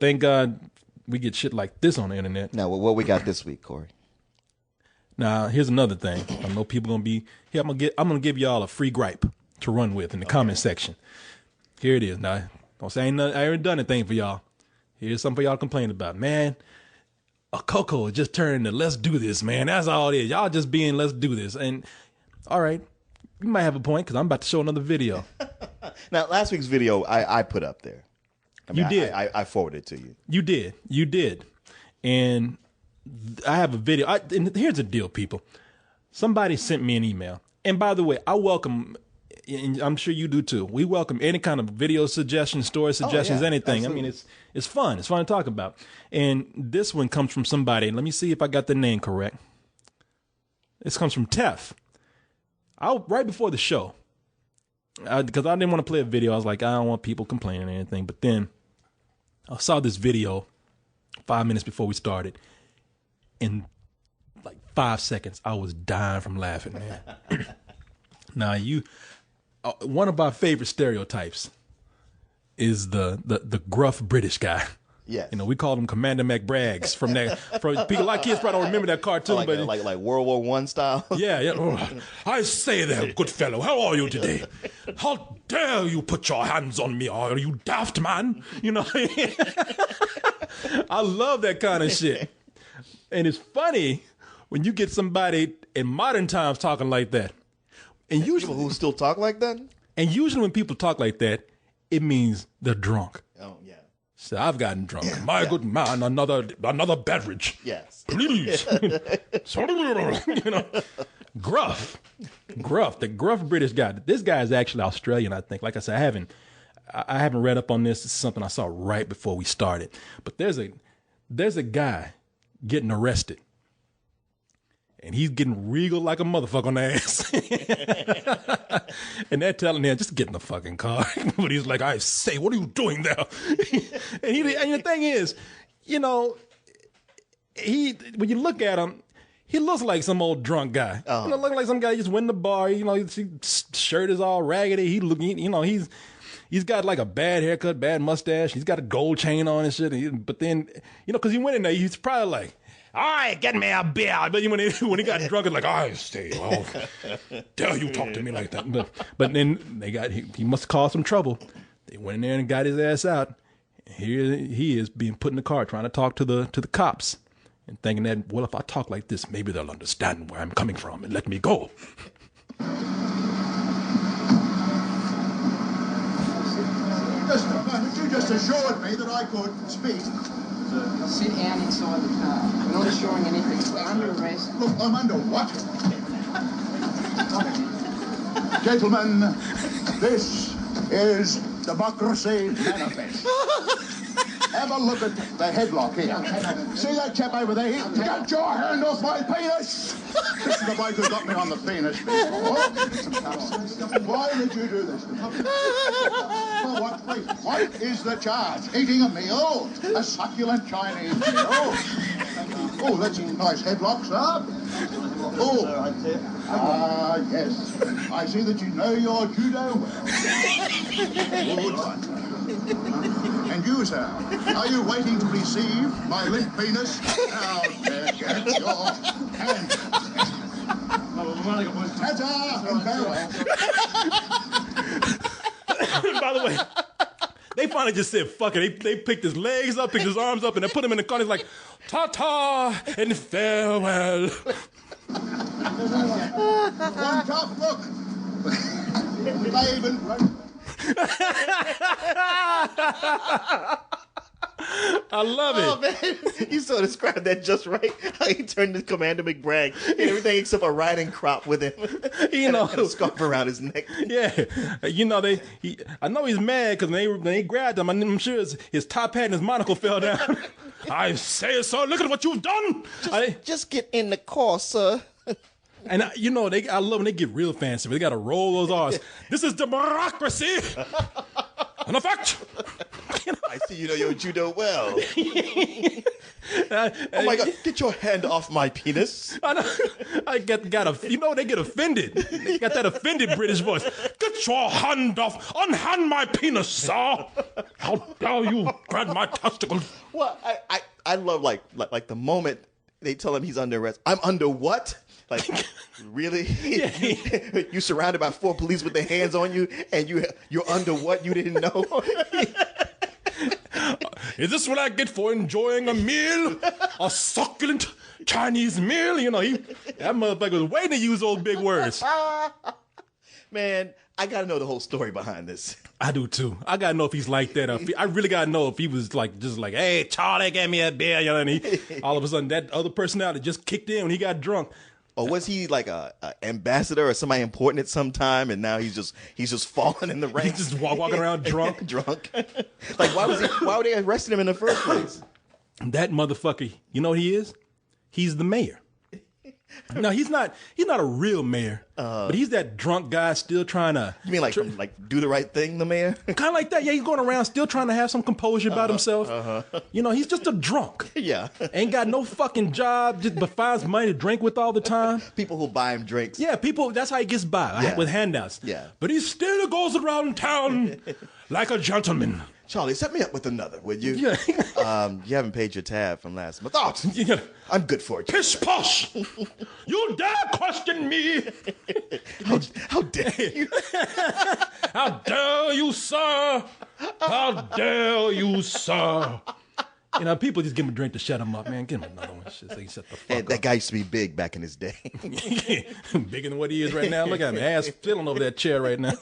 Thank God we get shit like this on the internet. Now, what we got this week, Corey? Now, here's another thing. I know people gonna be here. I'm gonna give y'all a free gripe to run with in the comment section. Here it is. Now, don't say I ain't done anything for y'all. Here's something for y'all to complain about. Man, a Coco is just turning to let's do this, man. That's all it is. Y'all just being let's do this. And all right, you might have a point because I'm about to show another video. Now, last week's video I put up there. You did. I forwarded it to you. You did. And I have a video. And here's the deal, people. Somebody sent me an email. And by the way, I welcome, and I'm sure you do too, we welcome any kind of video suggestions, story suggestions, anything. Absolutely. I mean, it's fun. It's fun to talk about. And this one comes from somebody. Let me see if I got the name correct. This comes from Tef. Right before the show, because I didn't want to play a video. I was like, I don't want people complaining or anything. But then I saw this video 5 minutes before we started. In like 5 seconds, I was dying from laughing, man. Now, one of our favorite stereotypes is the gruff British guy. Yes. You know, we call him Commander McBrags from that. A lot of kids probably don't remember that cartoon. Like, but like World War I style. Yeah. Oh, I say there, good fellow, how are you today? How dare you put your hands on me? Are you daft, man? You know, I love that kind of shit. And it's funny when you get somebody in modern times talking like that. And usually, people who still talk like that? And usually when people talk like that, it means they're drunk. Oh, yeah. So I've gotten drunk. My good man, another beverage. Yes. Please. You know, gruff, the gruff British guy. This guy is actually Australian, I think. Like I said, I haven't read up on this. This is something I saw right before we started. But there's a guy getting arrested. And he's getting regal like a motherfucker on the ass. And they're telling him, just get in the fucking car. But he's like, I say, what are you doing there? And the thing is, you know, when you look at him, he looks like some old drunk guy. Oh. You know, looking like some guy just went in the bar. You know, his shirt is all raggedy. He's got like a bad haircut, bad mustache. He's got a gold chain on and shit. But then, you know, because he went in there, he's probably like, all right, get me a beer. But when he got drunk, it's like, I say, oh, dare you talk to me like that? But then he must have caused some trouble. They went in there and got his ass out. Here he is being put in the car trying to talk to the cops and thinking that, well, if I talk like this, maybe they'll understand where I'm coming from and let me go. You just assured me that I could speak. Sit down inside the car. We're not assuring anything. We're under arrest. Look, I'm under what? Gentlemen, this is Democracy Manifest. Have a look at the headlock here. See that chap over there? Get your hand off my penis! This is the bloke who got me on the penis before. Why did you do this? For what reason? What is the charge? Eating a meal? A succulent Chinese meal? Oh, that's a nice headlock, sir. Oh, yes. I see that you know your judo well. Good one. And you, sir, are you waiting to receive my limp penis? Now, get your hand. Ta-ta, and farewell. By the way, they finally just said, fuck it. They picked his legs up, picked his arms up, and they put him in the car. He's like, ta-ta and farewell. One top look. Laban. I love it. Oh, man. You so described that just right. How he turned to Commander McBragg and everything except a riding crop with him. You know, and a scarf around his neck. Yeah. You know, I know he's mad because when they grabbed him, I'm sure his top hat and his monocle fell down. I say, sir, look at what you've done. Just get in the car, sir. And I love when they get real fancy. They got to roll those R's. This is democracy. And a fact. I see you know your judo well. Oh my God! Get your hand off my penis. I know. They get offended. They got that offended British voice. Get Get your hand off. Unhand my penis, sir. How dare you grab my testicles? Well, I love like the moment they tell him he's under arrest. I'm under what? Like, really? You're surrounded by 4 police with their hands on you, and you're under what you didn't know? Is this what I get for enjoying a meal? A succulent Chinese meal? You know, that motherfucker was waiting to use those big words. Man, I gotta know the whole story behind this. I do too. I gotta know if he's like that. I really gotta know if he was like just like, hey, Charlie, give me a beer, you know, and all of a sudden that other personality just kicked in when he got drunk. Or was he like a ambassador or somebody important at some time, and now he's just falling in the ranks? He's just walking around drunk. Drunk. Like why would they arrest him in the first place? That motherfucker, you know what he is? He's the mayor. No, he's not a real mayor, but he's that drunk guy still trying to. You mean like do the right thing, the mayor? Kind of like that. Yeah, he's going around still trying to have some composure about himself. You know, he's just a drunk. Yeah. Ain't got no fucking job, but finds money to drink with all the time. People who buy him drinks. Yeah, people, that's how he gets by, with handouts. Yeah. But he still goes around town like a gentleman. Charlie, set me up with another, would you? Yeah. You haven't paid your tab from last month. Oh, Yeah. I'm good for it. Pish posh! You dare question me! How dare you? How dare you, sir? How dare you, sir? You know, people just give him a drink to shut him up, man. Give him another one. Shit, so he shut the fuck up. That guy used to be big back in his day. Bigger than what he is right now. Look at him, ass filling over that chair right now.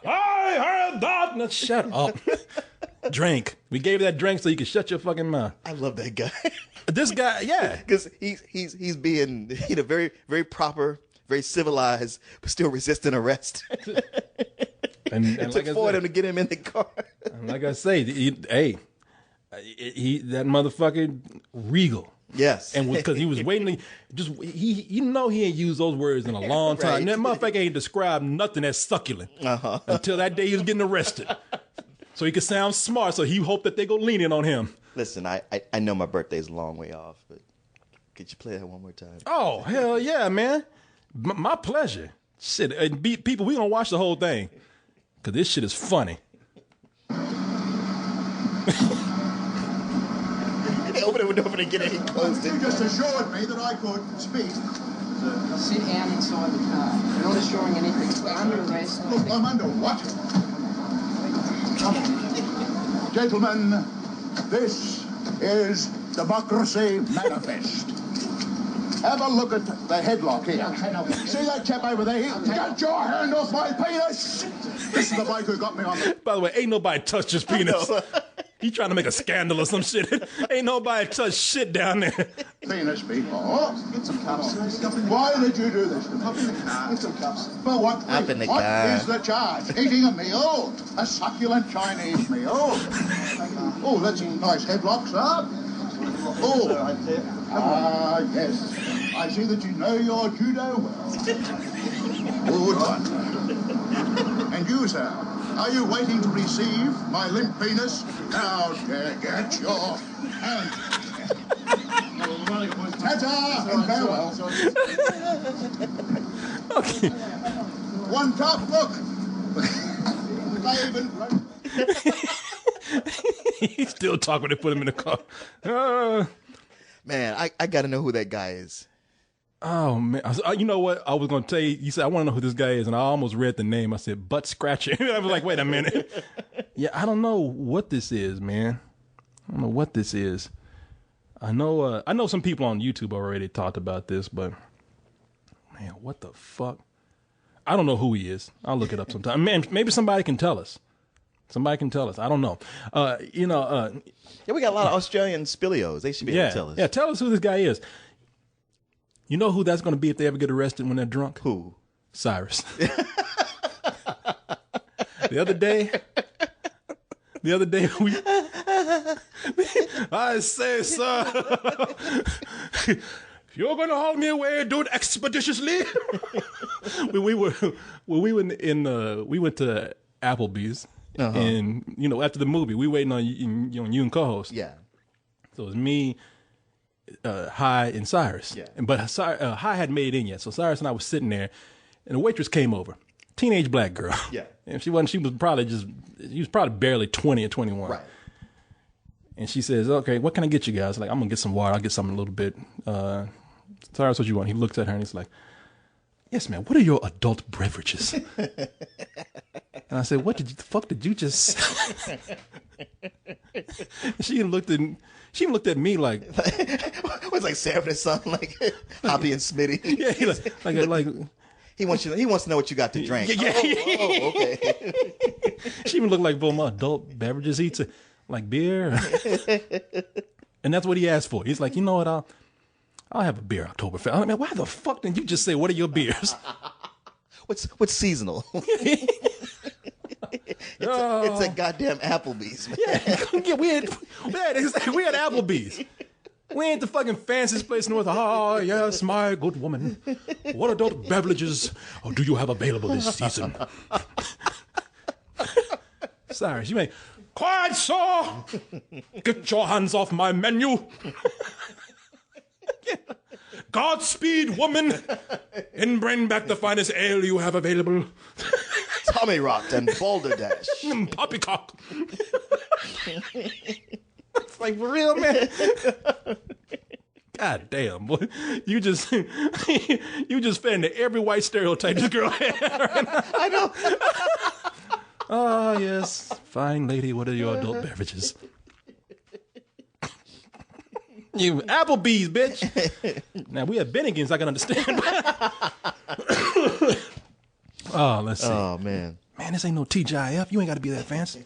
I heard that. Now shut up. Drink. We gave you that drink so you could shut your fucking mouth. I love that guy. This guy, yeah, because he's being very very proper, very civilized, but still resisting arrest. and it took like 4 of them to get him in the car. And like I say, that motherfucker regal. Yes, and because he was waiting, he ain't used those words in a long time. Right. That motherfucker ain't described nothing as succulent until that day he was getting arrested. So he could sound smart. So he hoped that they go lenient on him. Listen, I know my birthday's a long way off, but could you play that one more time? Oh hell yeah, man! My pleasure. Shit, and people, we gonna watch the whole thing because this shit is funny. Open the door for to get in. He closed it. You just assured me that I could speak. Sit down inside the car. We're not assuring anything. We're under arrest. Look, I'm under what? Gentlemen, this is Democracy Manifest. Have a look at the headlock here. See that chap over there? Get your hand off my penis! This is the bloke who got me on the... By the way, ain't nobody touched his penis. He trying to make a scandal or some shit. Ain't nobody touched shit down there. Penis before. Get some cups. Why did you do this to me? Up in the car. Get some cups. For what? Up in the What car. is the charge? Eating a meal? A succulent Chinese meal? Oh, that's a nice headlock, sir. Oh, yes. I see that you know your judo well. Good one. And you, sir, are you waiting to receive my limp penis? Now, get your hand. Ta-ta and farewell. Okay. One top, look. He's still talking when they put him in the car. Man, I got to know who that guy is. Oh man, you know what? I was gonna tell you. You said I want to know who this guy is, and I almost read the name. I said butt scratcher. I was like, wait a minute. Yeah, I don't know what this is, man. I don't know what this is. I know some people on YouTube already talked about this, but man, what the fuck? I don't know who he is. I'll look it up sometime. Man, maybe somebody can tell us. Somebody can tell us. I don't know. Yeah, we got a lot of Australian spilios. They should be able to tell us. Yeah, tell us who this guy is. You know who that's going to be if they ever get arrested when they're drunk? Who? Cyrus. The other day, I say, sir, if you're going to haul me away, do it expeditiously. we went to Applebee's, and after the movie, we waiting on you and co-host. Yeah. So it was me, Hi, and Cyrus. Yeah. But Hi hadn't made it in yet, so Cyrus and I was sitting there, and the waitress came over. teenage black girl. Yeah. And she was probably barely 20 or 21. Right. And she says, okay, what can I get you guys? Like, I'm going to get some water. I'll get something a little bit. Sorry, that's what you want. He looks at her and he's like, yes, man, what are your adult beverages? And I said, the fuck did you just say? She looked at me like, It was like Sanford and Son, like Hoppy and Smitty. yeah, like He wants to know what you got to drink. Yeah. Oh, okay. she even looked like, well, my adult beverages, eats like beer. And that's what he asked for. He's like, you know what, I'll have a beer Oktoberfest. I mean, why the fuck didn't you just say, what are your beers? What's seasonal? It's a goddamn Applebee's, man. Yeah, we had Applebee's. We ain't the fucking fanciest place in North. Ah, yes, my good woman. What adult beverages do you have available this season? Sorry, she may. Quiet, sir! Get your hands off my menu. Godspeed, woman, and bring back the finest ale you have available. Tommy Rock and Balderdash. Poppycock. It's like, for real, man. God damn, boy. You just fed into every white stereotype this girl had. I know. Oh, yes. Fine lady, what are your adult beverages? You Applebee's, bitch. Now, we have Bennigan's, I can understand. Oh, let's see. Oh, man. Man, this ain't no TGIF. You ain't got to be that fancy.